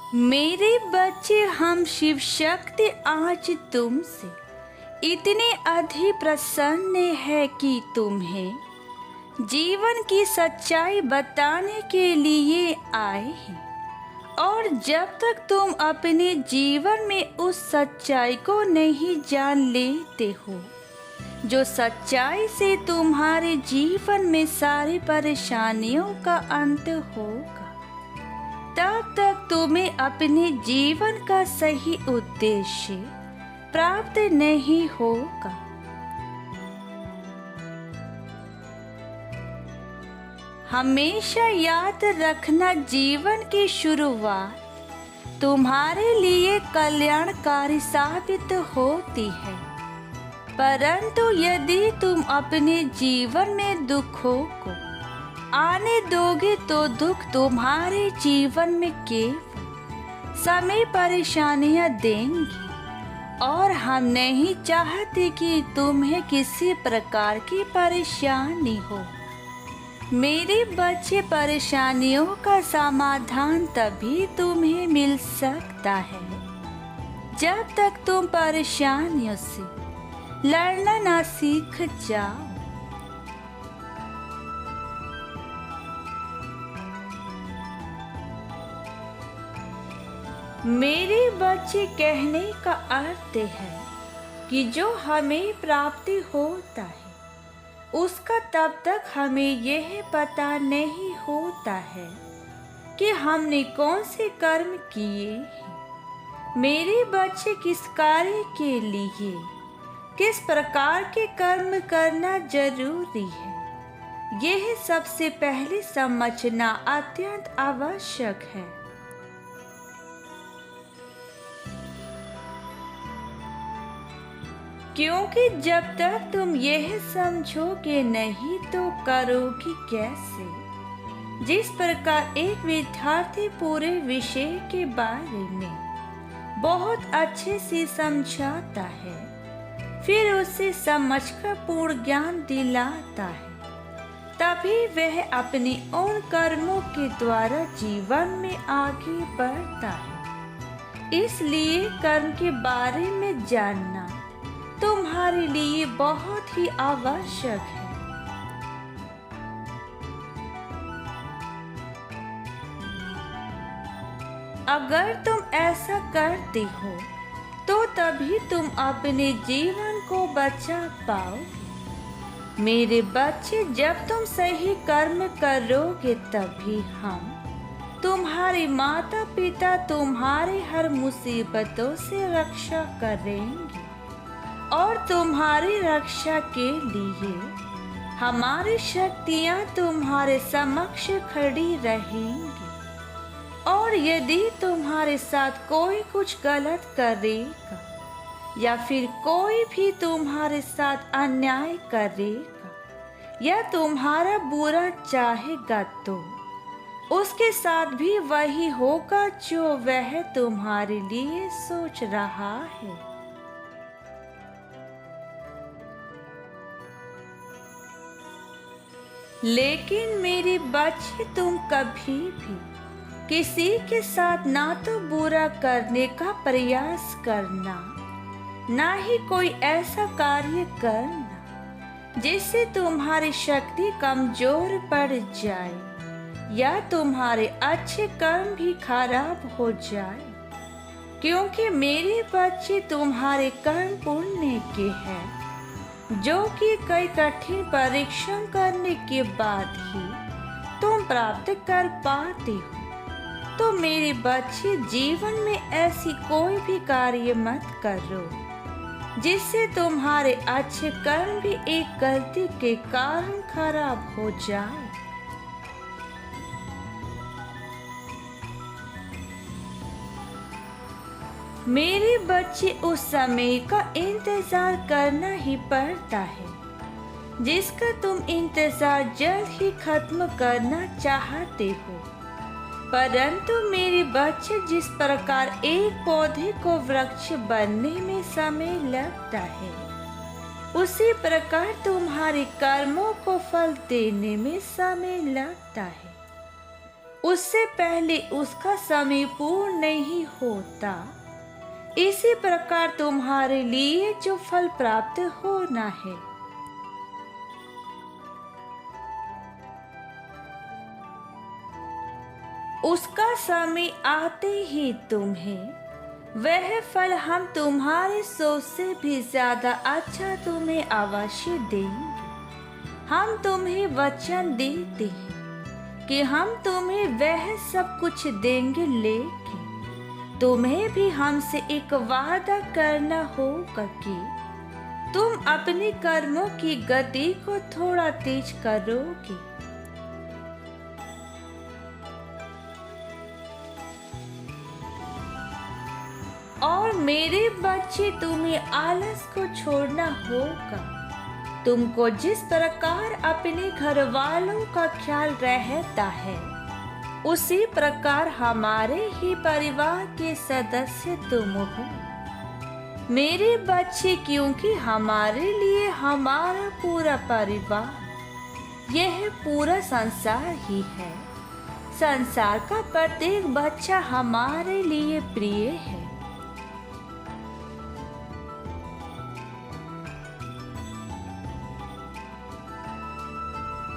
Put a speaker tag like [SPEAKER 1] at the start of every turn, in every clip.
[SPEAKER 1] मेरे बच्चे, हम शिव शक्ति आज तुमसे इतने अधिक प्रसन्न है कि तुम्हें जीवन की सच्चाई बताने के लिए आए हैं। और जब तक तुम अपने जीवन में उस सच्चाई को नहीं जान लेते हो, जो सच्चाई से तुम्हारे जीवन में सारी परेशानियों का अंत होगा, तब तक तुम्हें अपने जीवन का सही उद्देश्य प्राप्त नहीं होगा। हमेशा याद रखना, जीवन की शुरुआत तुम्हारे लिए कल्याणकारी साबित होती है, परंतु यदि तुम अपने जीवन में दुखों को आने दोगे तो दुख तुम्हारे जीवन में केवल समय परेशानियां देंगी। और हम नहीं चाहते कि तुम्हें किसी प्रकार की परेशानी हो। मेरे बच्चे, परेशानियों का समाधान तभी तुम्हें मिल सकता है जब तक तुम परेशानियों से लड़ना ना सीख जाओ। मेरे बच्चे, कहने का अर्थ है कि जो हमें प्राप्ति होता है उसका तब तक हमें यह पता नहीं होता है कि हमने कौन से कर्म किए हैं। मेरे बच्चे, किस कार्य के लिए किस प्रकार के कर्म करना जरूरी है, यह सबसे पहले समझना अत्यंत आवश्यक है। क्योंकि जब तक तुम यह समझोगे नहीं तो करोगे कैसे। जिस प्रकार एक विद्यार्थी पूरे विषय के बारे में बहुत अच्छे से समझाता है, फिर उसे समझकर पूर्ण ज्ञान दिलाता है, तभी वह अपने उन कर्मों के द्वारा जीवन में आगे बढ़ता है। इसलिए कर्म के बारे में जानना तुम्हारे लिए बहुत ही आवश्यक है। अगर तुम ऐसा करते हो तो तभी तुम अपने जीवन को बचा पाओगे। मेरे बच्चे, जब तुम सही कर्म करोगे तभी हम तुम्हारे माता पिता तुम्हारे हर मुसीबतों से रक्षा करेंगे और तुम्हारी रक्षा के लिए हमारी शक्तियाँ तुम्हारे समक्ष खड़ी रहेंगी। और यदि तुम्हारे साथ कोई कुछ गलत करेगा या फिर कोई भी तुम्हारे साथ अन्याय करेगा या तुम्हारा बुरा चाहेगा तो उसके साथ भी वही होगा जो वह तुम्हारे लिए सोच रहा है। लेकिन मेरे बच्चे, तुम कभी भी किसी के साथ ना तो बुरा करने का प्रयास करना, ना ही कोई ऐसा कार्य करना जिससे तुम्हारी शक्ति कमजोर पड़ जाए या तुम्हारे अच्छे कर्म भी खराब हो जाए। क्योंकि मेरे बच्चे, तुम्हारे कर्म पुण्य के हैं जो कि कई कठिन परिश्रम करने के बाद ही तुम प्राप्त कर पाते हो। तो मेरे बच्चे, जीवन में ऐसी कोई भी कार्य मत करो जिससे तुम्हारे अच्छे कर्म भी एक गलती के कारण खराब हो जाए। मेरे बच्चे, उस समय का इंतजार करना ही पड़ता है जिसका तुम इंतजार जल्द ही खत्म करना चाहते हो। परंतु मेरे बच्चे, जिस प्रकार एक पौधे को वृक्ष बनने में समय लगता है, उसी प्रकार तुम्हारे कर्मों को फल देने में समय लगता है। उससे पहले उसका समय पूर्ण नहीं होता। इसी प्रकार तुम्हारे लिए जो फल प्राप्त होना है, उसका समय आते ही तुम्हें वह फल हम तुम्हारे सोच से भी ज्यादा अच्छा तुम्हें अवश्य देंगे। हम तुम्हें वचन देते हैं कि हम तुम्हें वह सब कुछ देंगे, लेकिन तुम्हें भी हमसे एक वादा करना होगा कि तुम अपने कर्मों की गति को थोड़ा तेज करोगे। और मेरे बच्चे, तुम्हें आलस को छोड़ना होगा। तुमको जिस प्रकार अपने घर वालों का ख्याल रहता है, उसी प्रकार हमारे ही परिवार के सदस्य तुम हो मेरे बच्चे, क्योंकि हमारे लिए हमारा पूरा परिवार, यह पूरा संसार ही है। संसार का प्रत्येक बच्चा हमारे लिए प्रिय है।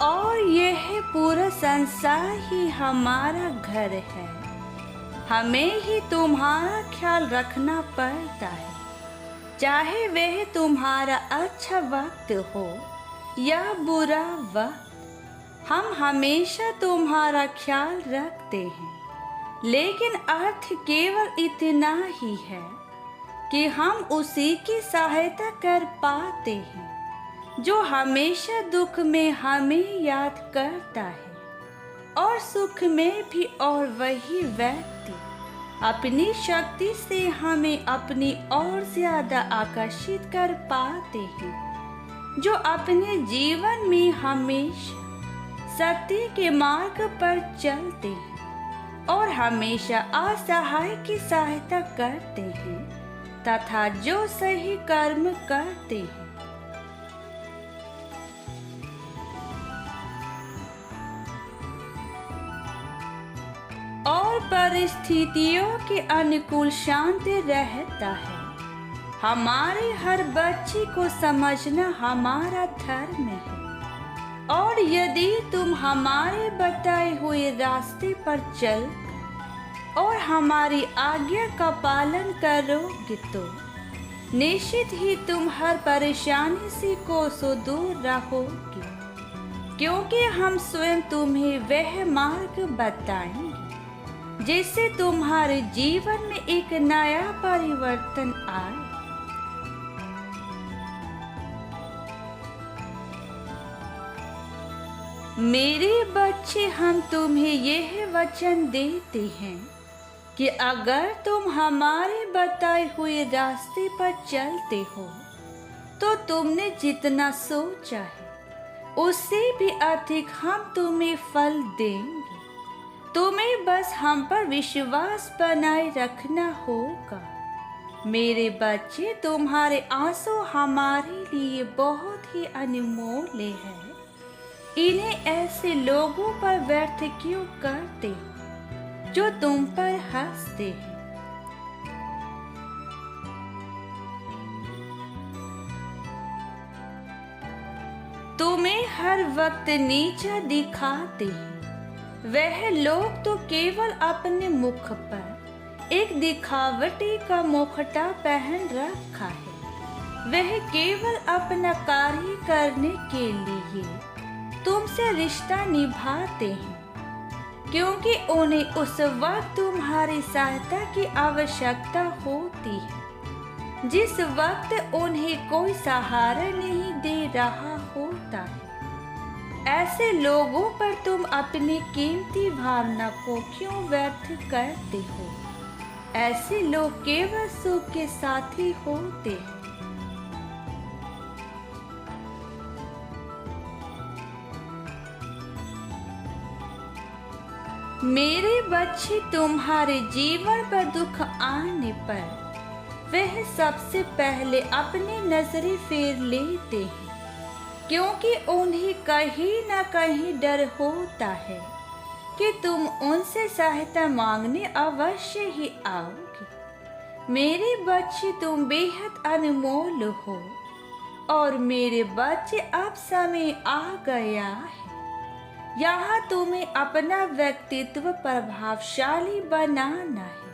[SPEAKER 1] और यह पूरा संसार ही हमारा घर है। हमें ही तुम्हारा ख्याल रखना पड़ता है, चाहे वह तुम्हारा अच्छा वक्त हो या बुरा वक्त। हम हमेशा तुम्हारा ख्याल रखते हैं, लेकिन अर्थ केवल इतना ही है कि हम उसी की सहायता कर पाते हैं जो हमेशा दुख में हमें याद करता है, और सुख में भी। और वही व्यक्ति अपनी शक्ति से हमें अपनी ओर ज्यादा आकर्षित कर पाते हैं, जो अपने जीवन में हमेशा सत्य के मार्ग पर चलते हैं और हमेशा असहाय की सहायता करते हैं तथा जो सही कर्म करते हैं। और परिस्थितियों के अनुकूल शांत रहता है। हमारे हर बच्चे को समझना हमारा धर्म है, और यदि तुम हमारे बताए हुए रास्ते पर चल और हमारी आज्ञा का पालन करोगे तो निश्चित ही तुम हर परेशानी से कोसों दूर रहोगे, क्योंकि हम स्वयं तुम्हें वह मार्ग बताएंगे जिससे तुम्हारे जीवन में एक नया परिवर्तन आए। मेरे बच्चे, हम तुम्हें यह वचन देते हैं कि अगर तुम हमारे बताए हुए रास्ते पर चलते हो तो तुमने जितना सोचा है उससे भी अधिक हम तुम्हें फल देंगे। तुम्हें बस हम पर विश्वास बनाए रखना होगा। मेरे बच्चे, तुम्हारे आंसू हमारे लिए बहुत ही अनमोल है। इन्हें ऐसे लोगों पर व्यर्थ क्यों करते हो जो तुम पर हंसते हैं? तुम्हें हर वक्त नीचा दिखाते हैं। वह लोग तो केवल अपने मुख पर एक दिखावटी का मुखटा पहन रखा है। वह केवल अपना कार्य करने के लिए तुमसे रिश्ता निभाते हैं, क्योंकि उन्हें उस वक्त तुम्हारी सहायता की आवश्यकता होती है, जिस वक्त उन्हें कोई सहारा नहीं दे रहा होता है। ऐसे लोगों पर तुम अपनी कीमती भावना को क्यों व्यर्थ करते हो? ऐसे लोग केवल सुख के साथी होते हैं। मेरे बच्चे, तुम्हारे जीवन पर दुख आने पर वह सबसे पहले अपनी नजरें फेर लेते हैं, क्योंकि उन्हें कहीं न कहीं डर होता है कि तुम उनसे सहायता मांगने अवश्य ही आओगे। मेरे बच्चे, तुम बेहद अनमोल हो और मेरे बच्चे, अब समय आ गया है। यहाँ तुम्हें अपना व्यक्तित्व प्रभावशाली बनाना है।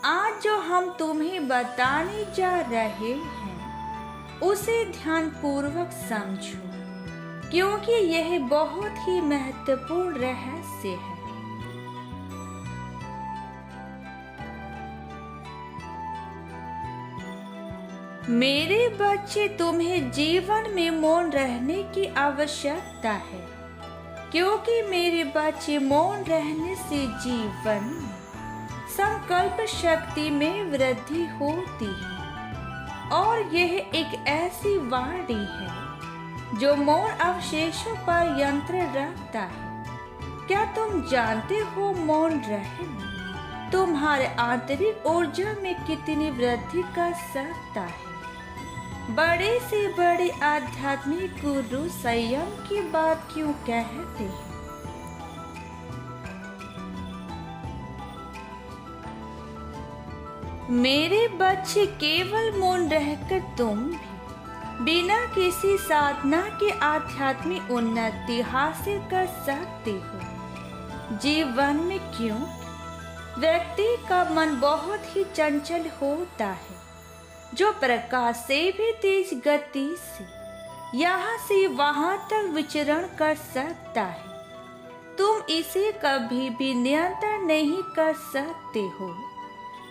[SPEAKER 1] आज जो हम तुम्हें बताने जा रहे हैं उसे ध्यानपूर्वक समझो, क्योंकि यह बहुत ही महत्वपूर्ण रहस्य है। मेरे बच्चे, तुम्हें जीवन में मौन रहने की आवश्यकता है, क्योंकि मेरे बच्चे, मौन रहने से जीवन में संकल्प शक्ति में वृद्धि होती है। और यह एक ऐसी वाणी है जो मौन अवशेषों पर यंत्र रखता है। क्या तुम जानते हो मौन रहना तुम्हारे आंतरिक ऊर्जा में कितनी वृद्धि कर सकता है? बड़े से बड़े आध्यात्मिक गुरु संयम की बात क्यों कहते हैं? मेरे बच्चे, केवल मौन रहकर तुम भी बिना किसी साधना के आध्यात्मिक उन्नति हासिल कर सकते हो। जीवन में क्यों व्यक्ति का मन बहुत ही चंचल होता है, जो प्रकाश से भी तेज गति से यहाँ से वहां तक विचरण कर सकता है। तुम इसे कभी भी नियंत्रण नहीं कर सकते हो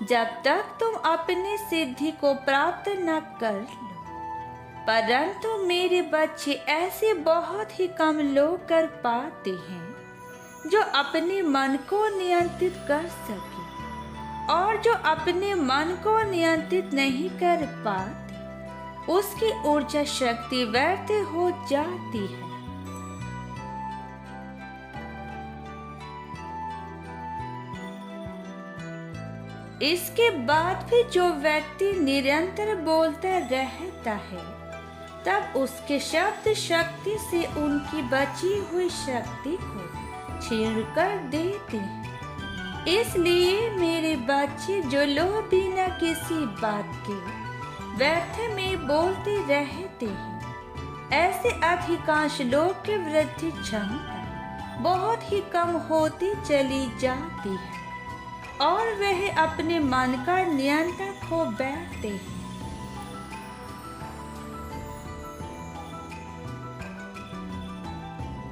[SPEAKER 1] जब तक तुम अपनी सिद्धि को प्राप्त न कर लो। परंतु मेरे बच्चे, ऐसे बहुत ही कम लोग कर पाते हैं जो अपने मन को नियंत्रित कर सके, और जो अपने मन को नियंत्रित नहीं कर पाते उसकी ऊर्जा शक्ति व्यर्थ हो जाती है। इसके बाद भी जो व्यक्ति निरंतर बोलता रहता है, तब उसके शब्द शक्ति से उनकी बची हुई शक्ति को छीन कर देते हैं। इसलिए मेरे बच्चे, जो लोग बिना किसी बात के व्यर्थ में बोलते रहते हैं, ऐसे अधिकांश लोग की वृद्धि क्षमता बहुत ही कम होती चली जाती है और वह अपने मन का नियंत्रण खो बैठते हैं।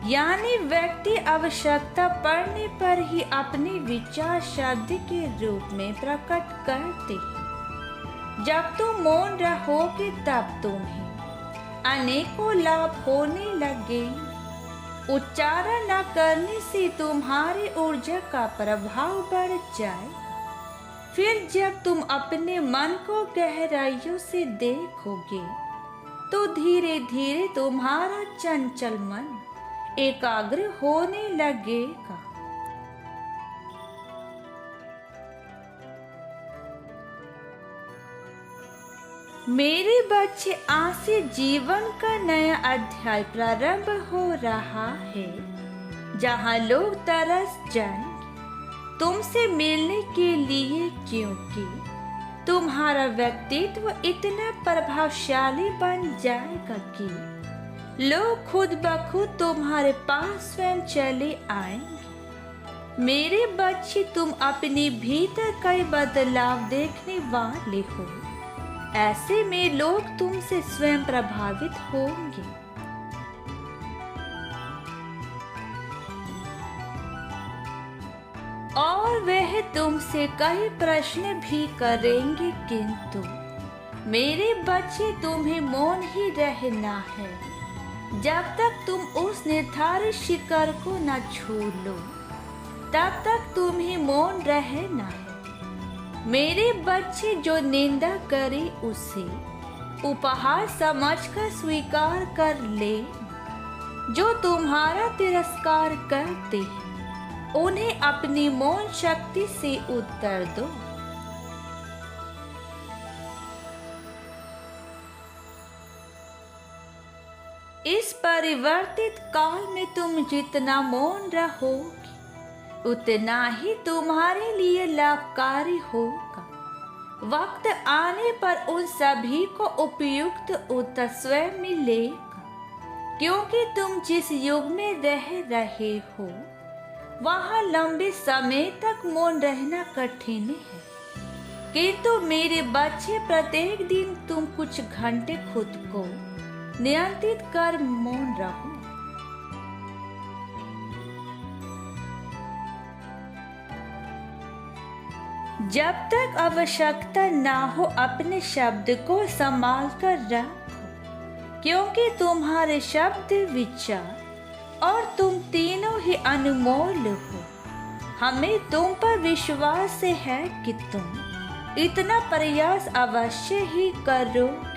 [SPEAKER 1] यानी व्यक्ति आवश्यकता पड़ने पर ही अपने विचार शब्द के रूप में प्रकट करते हैं। जब तुम मौन रहोगे तब तुम्हें अनेकों लाभ होने लगेंगे। उच्चारण न करने से तुम्हारी ऊर्जा का प्रभाव बढ़ जाए। फिर जब तुम अपने मन को गहराइयों से देखोगे तो धीरे धीरे तुम्हारा चंचल मन एकाग्र होने लगेगा। मेरे बच्चे, आज से जीवन का नया अध्याय प्रारंभ हो रहा है, जहां लोग तरस जाएंगे तुमसे मिलने के लिए, क्योंकि तुम्हारा व्यक्तित्व इतना प्रभावशाली बन जाएगा कि लोग खुद ब खुद तुम्हारे पास स्वयं चले आएंगे। मेरे बच्चे, तुम अपने भीतर कई बदलाव देखने वाले हो। ऐसे में लोग तुमसे स्वयं प्रभावित होंगे। और वह तुमसे कई प्रश्न भी करेंगे, किंतु मेरे बच्चे, तुम्हें मौन ही रहना है जब तक तुम उस निर्धारित शिखर को न छू लो, तब तक तुम्हें मौन रहना है। मेरे बच्चे, जो निंदा करे उसे उपहार समझकर स्वीकार कर ले। जो तुम्हारा तिरस्कार करते हैं उन्हें अपनी मौन शक्ति से उत्तर दो। इस परिवर्तित काल में तुम जितना मौन रहोगे, उतना ही तुम्हारे लिए लाभकारी होगा। वक्त आने पर उन सभी को उपयुक्त उत्तर स्वयं मिलेगा, क्योंकि तुम जिस युग में रह रहे हो वहाँ लंबे समय तक मौन रहना कठिन है। किंतु मेरे बच्चे, प्रत्येक दिन तुम कुछ घंटे खुद को नियंत्रित कर मौन रहो। जब तक आवश्यकता ना हो अपने शब्द को संभाल कर रखो, क्योंकि तुम्हारे शब्द, विचार और तुम तीनों ही अनमोल हो। हमें तुम पर विश्वास है कि तुम इतना प्रयास अवश्य ही करोगे।